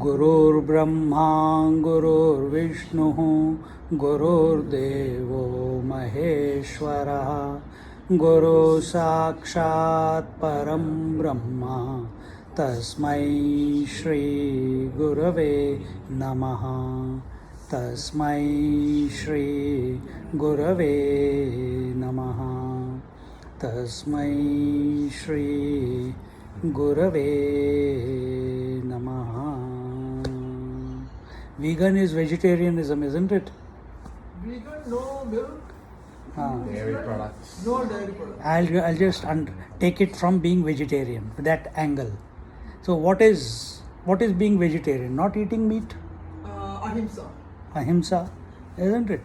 गुरुर्ब्रह्मा गुरुर्विष्णुः गुरुर्देवो महेश्वरः गुरु साक्षात् परं ब्रह्म तस्मै श्री गुरवे नमः तस्मै श्री गुरवे नमः तस्मै श्री गुरवे नमः. Vegan is vegetarianism, isn't it? Vegan, no milk, Dairy products. no dairy products. I'll just take it from being vegetarian, that angle. So what is being vegetarian? Not eating meat? Ahimsa. Ahimsa, isn't it?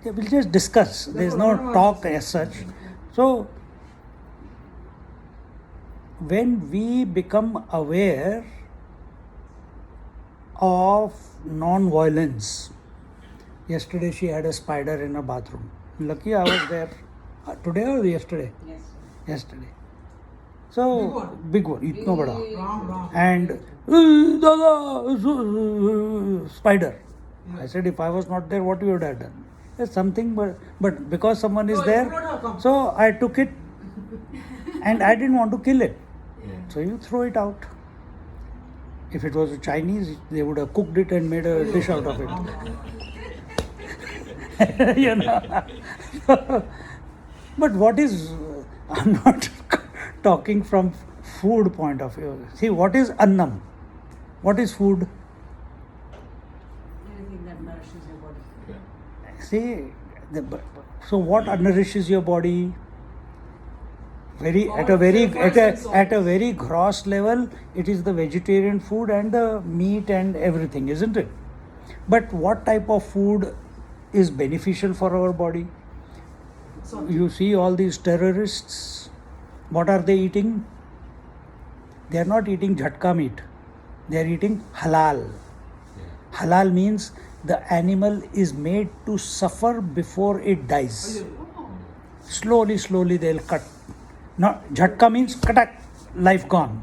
Yeah, we'll just discuss. There's no talk as such. So when we become aware of non-violence, yesterday she had a spider in her bathroom. Lucky I was there. Today or yesterday? Yes. Yesterday. So big one, itna bada. Ram. And Dada, spider. I said, if I was not there, what you would have done? There's something, but because someone is No, there, it would not have come. so I took it, and I didn't want to kill it. Yeah. So you throw it out. If it was Chinese, they would have cooked it and made a dish out of it. You know. But what is? I'm not talking from food point of view. See, what is annam? What is food? Anything that nourishes your body. Yeah. See, so what nourishes your body? At a very gross level, it is the vegetarian food and the meat and everything, isn't it? But what type of food is beneficial for our body? You see all these terrorists, what are they eating? They are not eating jhatka meat. They are eating halal. Yeah. Halal means the animal is made to suffer before it dies. Slowly they'll cut. Now, jhatka means katak, life gone.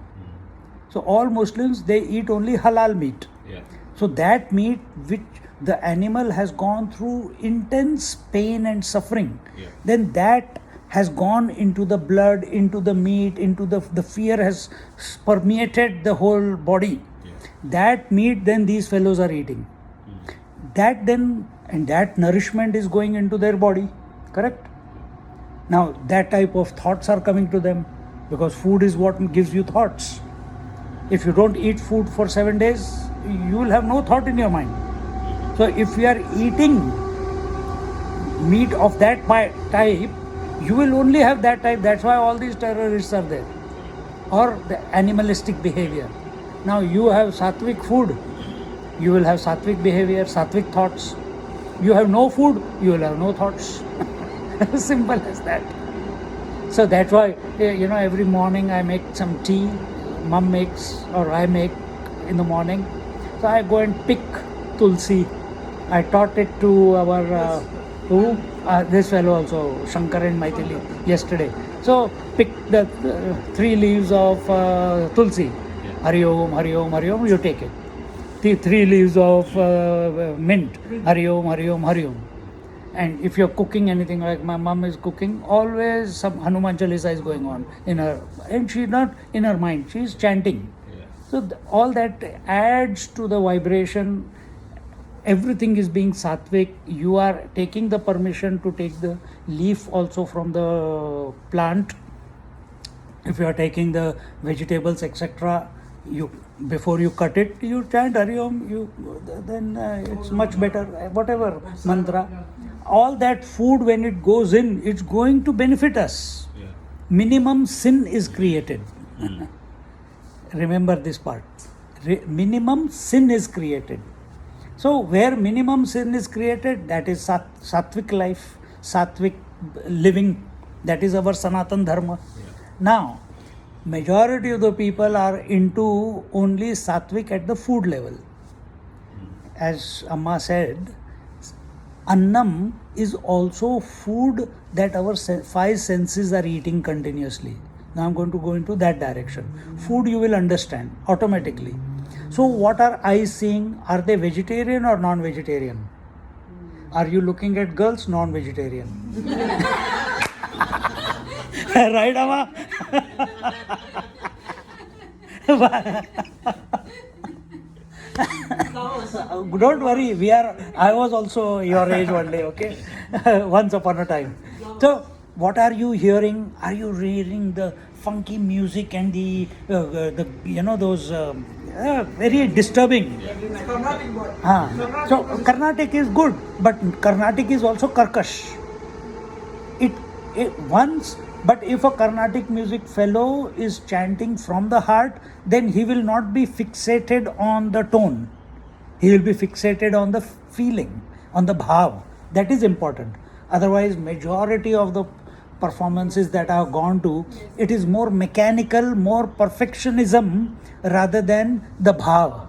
So all Muslims, they eat only halal meat. Yeah. So that meat which the animal has gone through intense pain and suffering, Yeah. then that has gone into the blood, into the meat, into the fear has permeated the whole body. Yeah. That meat then these fellows are eating. That then, and that nourishment is going into their body, correct? Now that type of thoughts are coming to them because food is what gives you thoughts. If you don't eat food for 7 days, you will have no thought in your mind. So if you are eating meat of that type, you will only have that type. That's why all these terrorists are there. Or the animalistic behavior. Now you have sattvic food, you will have sattvic behavior, sattvic thoughts. You have no food, you will have no thoughts. Simple as that. So that's why, every morning I make some tea, mom makes or I make in the morning. So I go and pick tulsi. I taught it to our, this fellow also, Shankar and Maithili, yesterday. So pick the 3 leaves of tulsi. Hari Om, Hari Om, Hari Om, you take it. The 3 leaves of mint. Hari Om, Hari Om, Hari Om. And if you're cooking anything, like my mom is cooking, always some Hanuman Chalisa is going on in her, and she's not in her mind, she's chanting. Yeah. So all that adds to the vibration. Everything is being sattvic. You are taking the permission to take the leaf also from the plant. If you are taking the vegetables, etc., before you cut it, you chant Hari Om, then it's much better. Whatever mantra, all that food when it goes in, it's going to benefit us. Yeah. Minimum sin is created. remember this part. Minimum sin is created. So where minimum sin is created, that is sattvic life, sattvic living. That is our Sanatan Dharma. Now, majority of the people are into only sattvic at the food level. As Amma said, annam is also food that our five senses are eating continuously. Now I'm going to go into that direction. Food you will understand automatically. So what are eyes seeing? Are they vegetarian or non-vegetarian? Are you looking at girls? Non-vegetarian. Right, Amma? Don't worry, I was also your age one day, okay? Once upon a time. So, what are you hearing? Are you hearing the funky music and the those very disturbing? Carnatic word. So, Carnatic is good, but Carnatic is also Karkash. But if a Carnatic music fellow is chanting from the heart, then he will not be fixated on the tone. He will be fixated on the feeling, on the bhav. That is important. Otherwise, majority of the performances that I have gone to, it is more mechanical, more perfectionism rather than the bhav.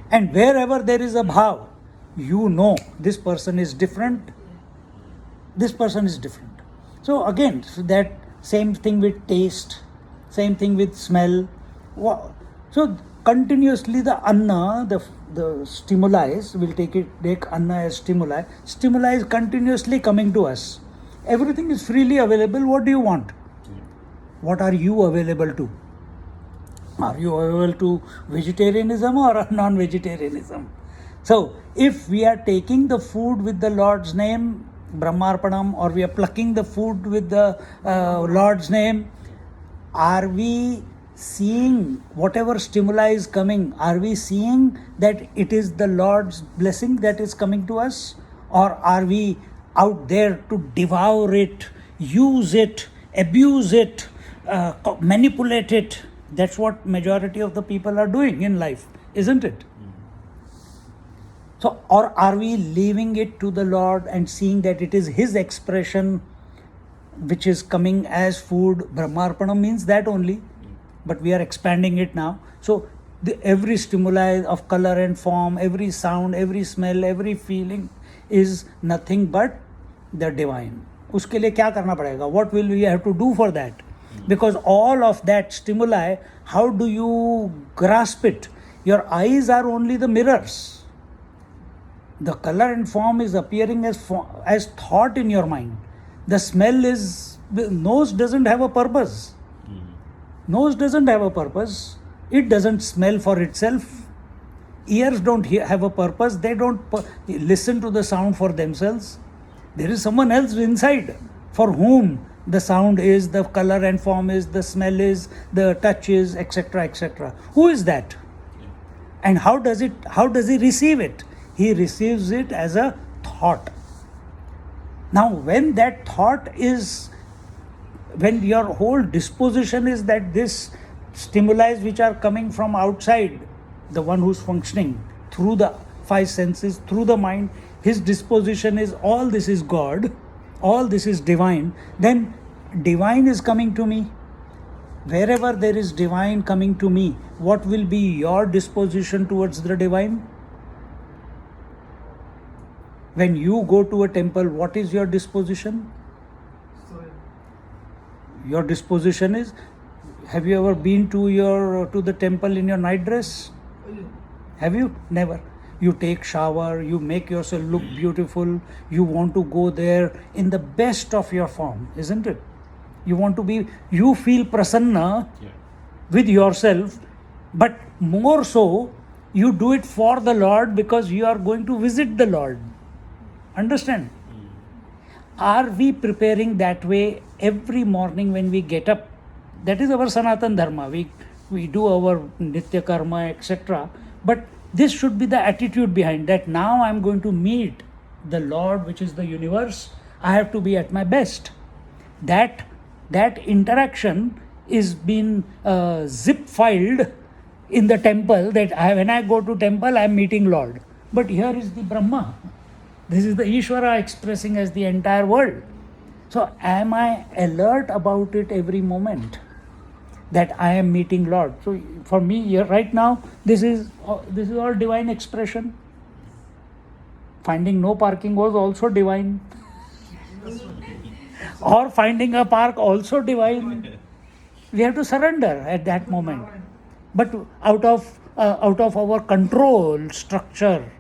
And wherever there is a bhav, you know this person is different. This person is different. So again, that same thing with taste, same thing with smell. So continuously the anna, the stimuli, we'll take anna as stimuli. Stimuli is continuously coming to us. Everything is freely available. What do you want? What are you available to? Are you available to vegetarianism or non-vegetarianism? So if we are taking the food with the Lord's name, Brahmarpanam, or we are plucking the food with the Lord's name, are we seeing whatever stimuli is coming? Are we seeing that it is the Lord's blessing that is coming to us? Or are we out there to devour it, use it, abuse it, manipulate it? That's what majority of the people are doing in life, isn't it? So, or are we leaving it to the Lord and seeing that it is His expression which is coming as food? Brahmarpanam means that only, but we are expanding it now. So, every stimuli of color and form, every sound, every smell, every feeling is nothing but the divine. Uske liye kya karna padega? What will we have to do for that? Because all of that stimuli, how do you grasp it? Your eyes are only the mirrors. The color and form is appearing as thought in your mind. The smell is, nose doesn't have a purpose. Nose doesn't have a purpose. It doesn't smell for itself. Ears don't have a purpose. They don't listen to the sound for themselves. There is someone else inside for whom the sound is, the color and form is, the smell is, the touch is, etc., etc. Who is that? And how does he receive it? He receives it as a thought. Now, when that thought is, when your whole disposition is that this stimuli which are coming from outside, the one who's functioning through the five senses, through the mind, his disposition is all this is God, all this is divine, then divine is coming to me. Wherever there is divine coming to me, what will be your disposition towards the divine? When you go to a temple, what is your disposition? Sorry. Your disposition is, have you ever been to the temple in your night dress? Have you? Never. You take shower, you make yourself look beautiful, you want to go there in the best of your form, isn't it? You feel prasanna with yourself, but more so, you do it for the Lord because you are going to visit the Lord. Understand? Are we preparing that way every morning when we get up? That is our Sanatan Dharma. We do our Nitya Karma, etc. But this should be the attitude behind that. Now I am going to meet the Lord, which is the universe. I have to be at my best. That interaction is being zip filed in the temple that when I go to temple, I am meeting Lord. But here is the Brahma. This is the Ishvara expressing as the entire world. So am I alert about it every moment that I am meeting Lord? So for me here right now, this is all divine expression. Finding no parking was also divine. Or finding a park also divine. We have to surrender at that moment. But out of our control structure,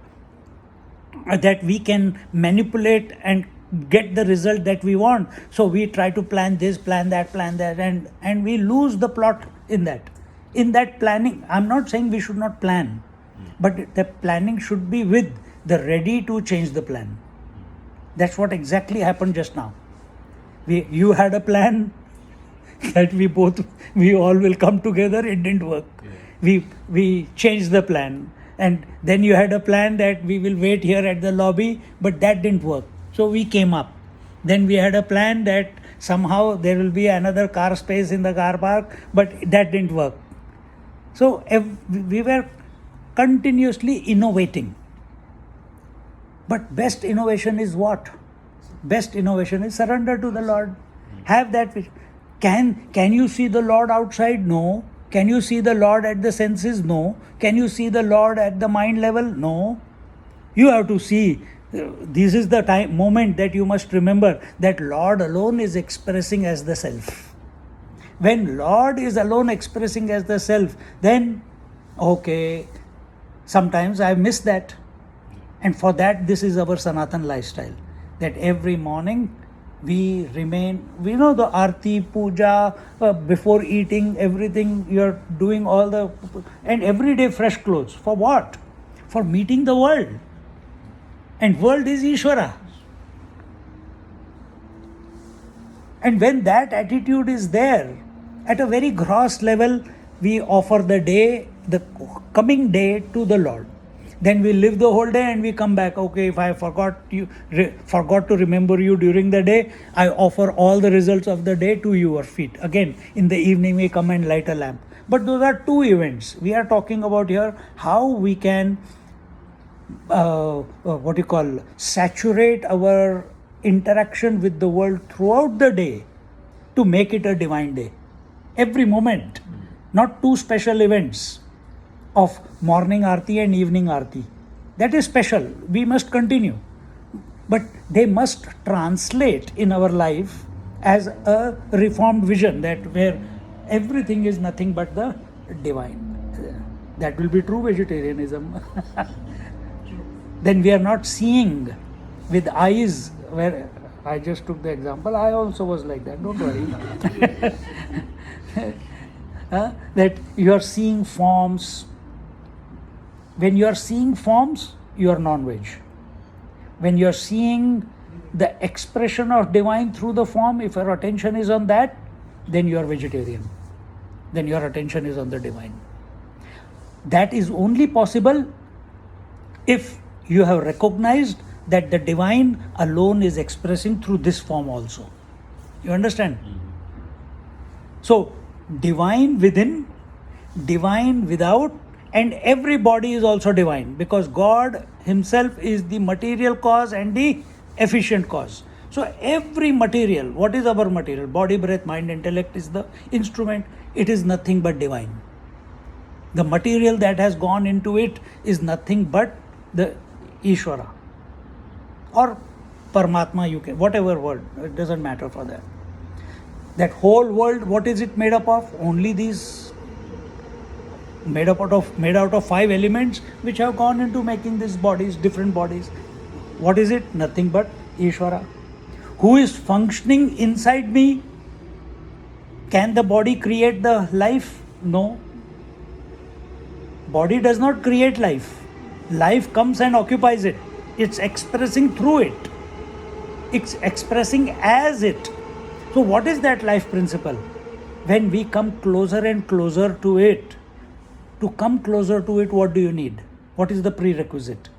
that we can manipulate and get the result that we want. So we try to plan this, plan that, and we lose the plot in that. In that planning, I'm not saying we should not plan, but the planning should be with the ready to change the plan. That's what exactly happened just now. You had a plan that we all will come together. It didn't work. We changed the plan, and then you had a plan that we will wait here at the lobby, but that didn't work. So we came up. Then we had a plan that somehow there will be another car space in the car park, but that didn't work. So we were continuously innovating. But best innovation is what? Best innovation is surrender to the Lord. Have that vision. Can you see the Lord outside? No. Can you see the Lord at the senses? No. Can you see the Lord at the mind level? No. You have to see. This is the moment that you must remember that Lord alone is expressing as the self. When Lord is alone expressing as the self, then okay, sometimes I miss that. And for that, this is our Sanatan lifestyle. That every morning we know the Aarti, Puja, before eating, everything, you're doing and every day fresh clothes. For what? For meeting the world. And world is Ishvara. And when that attitude is there, at a very gross level, we offer the coming day to the Lord. Then we live the whole day and we come back. Okay, if I forgot to remember you during the day, I offer all the results of the day to your feet. Again, in the evening we come and light a lamp. But those are two events. We are talking about here how we can saturate our interaction with the world throughout the day to make it a divine day. Every moment, not two special events of morning Aarti and evening Aarti. That is special. We must continue. But they must translate in our life as a reformed vision, that where everything is nothing but the divine. That will be true vegetarianism. Then we are not seeing with eyes, where I just took the example, I also was like that, don't worry. That you are seeing forms. When you are seeing forms, you are non-veg. When you are seeing the expression of divine through the form, if your attention is on that, then you are vegetarian. Then your attention is on the divine. That is only possible if you have recognized that the divine alone is expressing through this form also. You understand? So, divine within, divine without, and every body is also divine, because God himself is the material cause and the efficient cause. So every material, what is our material? Body, breath, mind, intellect is the instrument. It is nothing but divine. The material that has gone into it is nothing but the Ishvara or Paramatma, you can, whatever word, it doesn't matter for that. That whole world, what is it made up of? Only these made out of 5 elements which have gone into making these bodies, different bodies. What is it? Nothing but Ishvara. Who is functioning inside me? Can the body create the life? No. Body does not create life. Life comes and occupies it. It's expressing through it. It's expressing as it. So what is that life principle? When we come closer and closer to it, to come closer to it, what do you need? What is the prerequisite?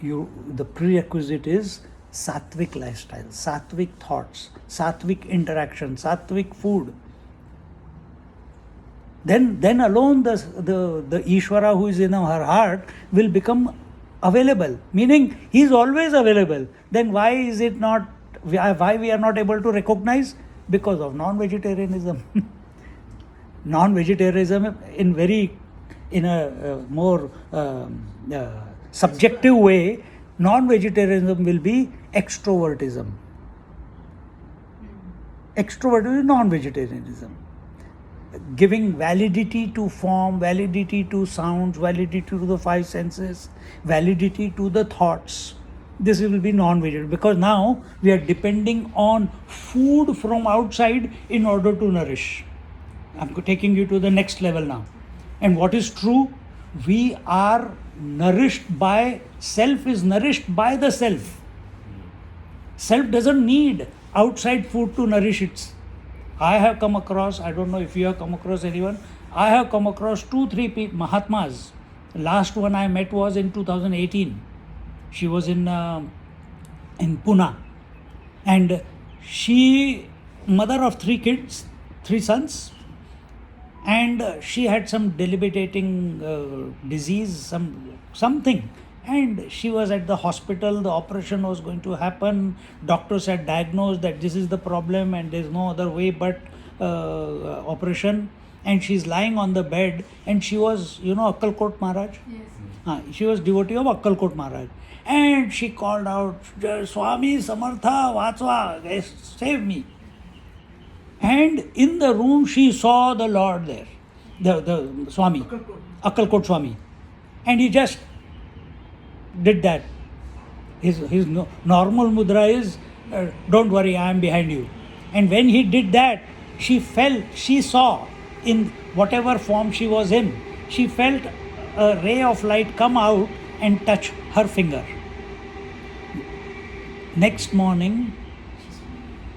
The prerequisite is sattvic lifestyle, sattvic thoughts, sattvic interaction, sattvic food. then alone the Ishvara who is in her heart will become available. Meaning he is always available. Then why is it not? Why we are not able to recognize? Because of non-vegetarianism. Non-vegetarianism in a more subjective way, non-vegetarianism will be extrovertism. Extrovertism is non-vegetarianism. Giving validity to form, validity to sounds, validity to the five senses, validity to the thoughts. This will be non-vegetarian because now we are depending on food from outside in order to nourish. I'm taking you to the next level now. And what is true? We are nourished by, self is nourished by the self. Self doesn't need outside food to nourish it. I have come across, I don't know if you have come across anyone, I have come across 2-3 Mahatmas. The last one I met was in 2018. She was in Pune. And she, mother of 3 kids, 3 sons, and she had some debilitating disease, something. And she was at the hospital, the operation was going to happen. Doctors had diagnosed that this is the problem and there's no other way but operation. And she's lying on the bed, and she was, Akkalkot Maharaj? Yes. She was devotee of Akkalkot Maharaj. And she called out, Swami Samartha Vatsva, save me. And in the room she saw the Lord there, the Swami, Akkalkot Swami. And he just did that. His normal mudra is, don't worry, I am behind you. And when he did that, she saw in whatever form she was in, she felt a ray of light come out and touch her finger. Next morning,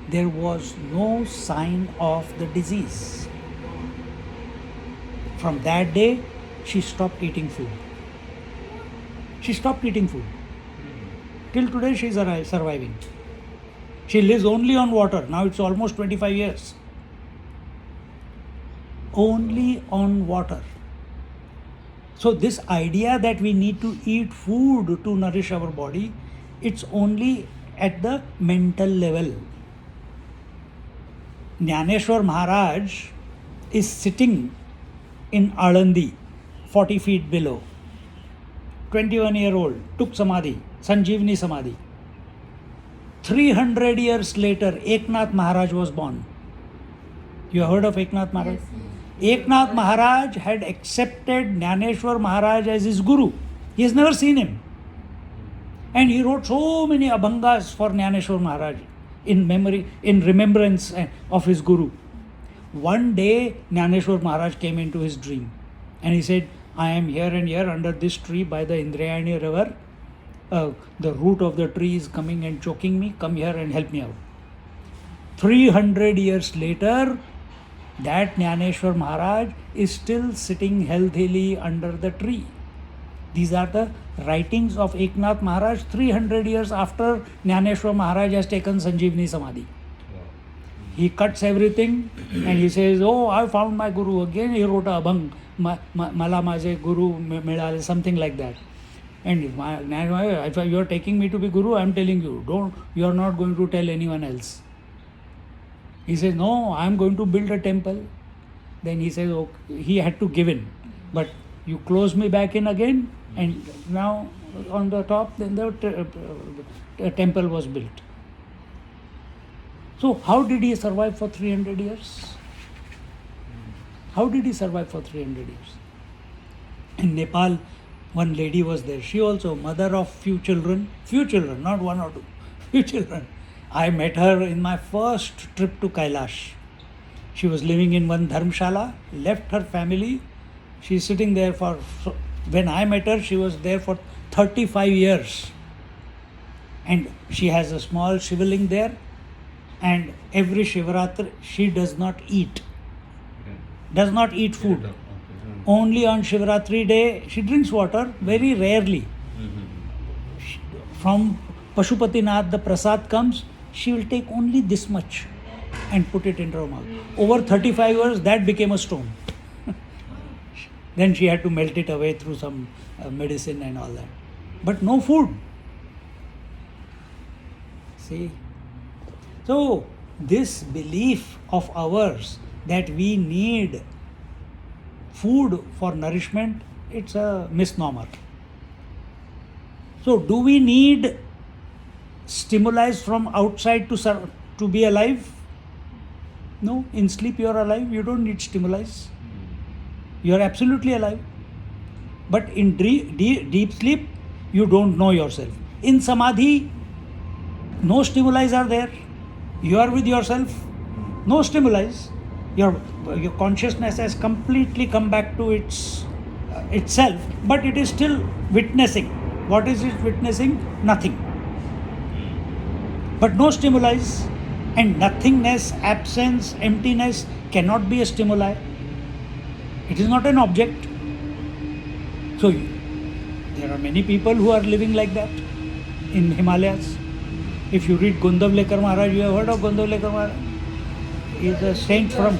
there was no sign of the disease. From that day, she stopped eating food. She stopped eating food. Till today, she is surviving. She lives only on water. Now it's almost 25 years. Only on water. So this idea that we need to eat food to nourish our body, it's only at the mental level. Jnaneshwar Maharaj is sitting in Alandi, 40 feet below. 21-year-old, took Samadhi, Sanjeevani Samadhi. 300 years later, Eknath Maharaj was born. You have heard of Eknath Maharaj? Yes. Eknath Maharaj had accepted Jnaneshwar Maharaj as his guru. He has never seen him. And he wrote so many abhangas for Jnaneshwar Maharaj in remembrance of his guru. One day, Jnaneshwar Maharaj came into his dream and he said, I am here and here under this tree by the Indrayani river. The root of the tree is coming and choking me. Come here and help me out. 300 years later, that Jnaneshwar Maharaj is still sitting healthily under the tree. These are the writings of Eknath Maharaj 300 years after Jnaneshwar Maharaj has taken Sanjeevani Samadhi. He cuts everything and he says, oh, I found my guru again. He wrote a abhang, Mala Maje Guru Milale, something like that. And if you are taking me to be guru, I am telling you, you are not going to tell anyone else. He says, no, I am going to build a temple. Then he says, okay, he had to give in. But you close me back in again, and now on the top, then the temple was built. So how did he survive for 300 years? How did he survive for 300 years? In Nepal, one lady was there. She also, mother of few children, not 1 or 2, few children. I met her in my first trip to Kailash. She was living in one dharmshala, left her family. She's sitting there when I met her, she was there for 35 years. And she has a small Shivaling there. And every Shivaratri, she does not eat. Does not eat food. Only on Shivaratri day, she drinks water very rarely. From Pashupatinath, the prasad comes, she will take only this much and put it into her mouth. Over 35 years, that became a stone. Then she had to melt it away through some medicine and all that. But no food. See? So, this belief of ours that we need food for nourishment, it's a misnomer. So, do we need stimuli from outside to be alive? No. In sleep you are alive. You don't need stimuli. You are absolutely alive. But in deep sleep, you don't know yourself. In samadhi, no stimuli are there. You are with yourself. No stimuli. Your consciousness has completely come back to itself, but it is still witnessing. What is it witnessing? Nothing. But no stimuli, and nothingness, absence, emptiness cannot be a stimuli. It is not an object. So there are many people who are living like that in Himalayas. If you read Gondavlekar Maharaj, you have heard of Gondavlekar Maharaj? He is a saint from.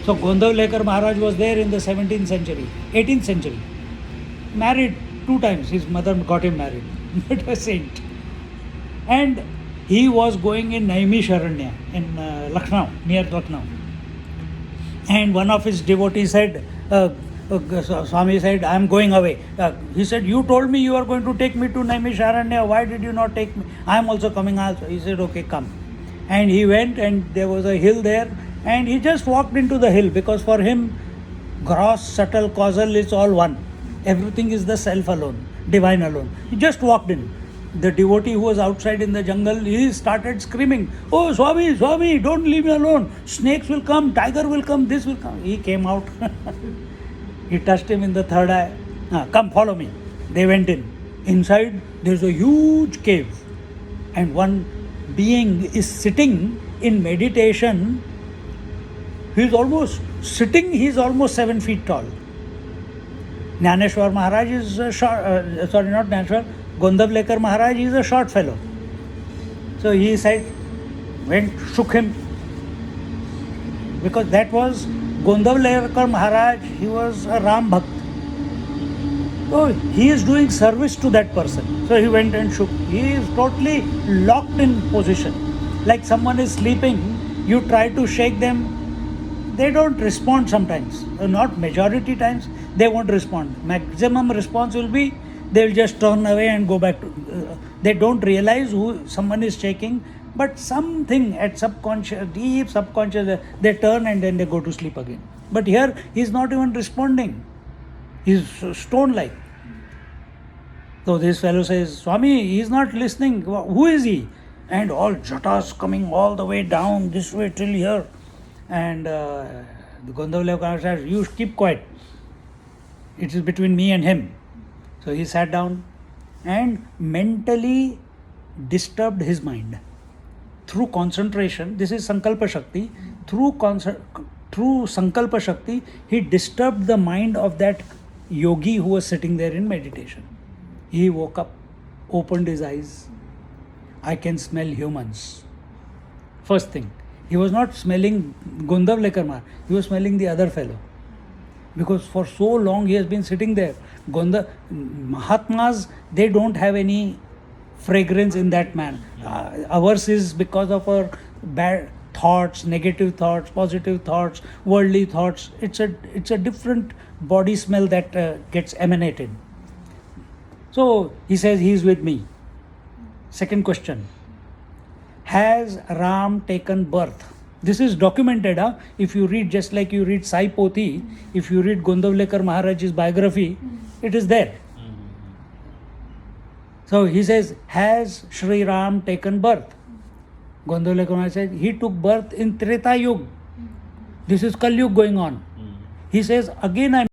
So Gondavlekar Maharaj was there in the 17th century, 18th century. Married 2 times. His mother got him married. But a saint. And he was going in Naimisharanya in Lucknow, near Lucknow. And one of his devotees said, Swami said, I am going away. He said, you told me you are going to take me to Naimisharanya. Why did you not take me? I am also coming also. He said, okay, come. And he went, and there was a hill there. And he just walked into the hill, because for him, gross, subtle, causal is all one. Everything is the self alone, divine alone. He just walked in. The devotee who was outside in the jungle, he started screaming, oh Swami, Swami, don't leave me alone. Snakes will come, tiger will come, this will come. He came out. He touched him in the third eye. Come, follow me. They went in. Inside, there's a huge cave. And one being is sitting in meditation. He's almost 7 feet tall. Jnaneshwar Maharaj is not Jnaneshwar, Gondavlekar Maharaj is a short fellow. So he said, shook him. Because that was Gondavlekar Maharaj, he was a Ram Bhakt. So he is doing service to that person. So he went and shook. He is totally locked in position. Like someone is sleeping, you try to shake them, they don't respond sometimes. Not majority times, they won't respond. Maximum response will be, they will just turn away and go back to, they don't realize who someone is shaking, but something at subconscious, deep subconscious, they turn and then they go to sleep again. But here, he is not even responding. He is stone-like. So this fellow says, Swami, he is not listening. Who is he? And all jatas coming all the way down, this way till here. And the Gondavlekar says, you keep quiet. It is between me and him. So he sat down and mentally disturbed his mind. Through concentration, this is Sankalpa Shakti, through Sankalpa Shakti, he disturbed the mind of that yogi who was sitting there in meditation. He woke up, opened his eyes. I can smell humans. First thing. He was not smelling Gondavlekar Maharaj, he was smelling the other fellow. Because for so long he has been sitting there. Mahatmas, they don't have any fragrance in that man. Ours is because of our bad thoughts, negative thoughts, positive thoughts, worldly thoughts. It's a different body smell that gets emanated. So he says he is with me. Second question. Has Ram taken birth? This is documented. If you read, just like you read Sai Poti, if you read Gondavlekar Maharaj's biography, it is there. So he says, has Shri Ram taken birth? Gondavlekar Maharaj says, he took birth in Treta Yuga. This is Kali Yuga going on. He says, again I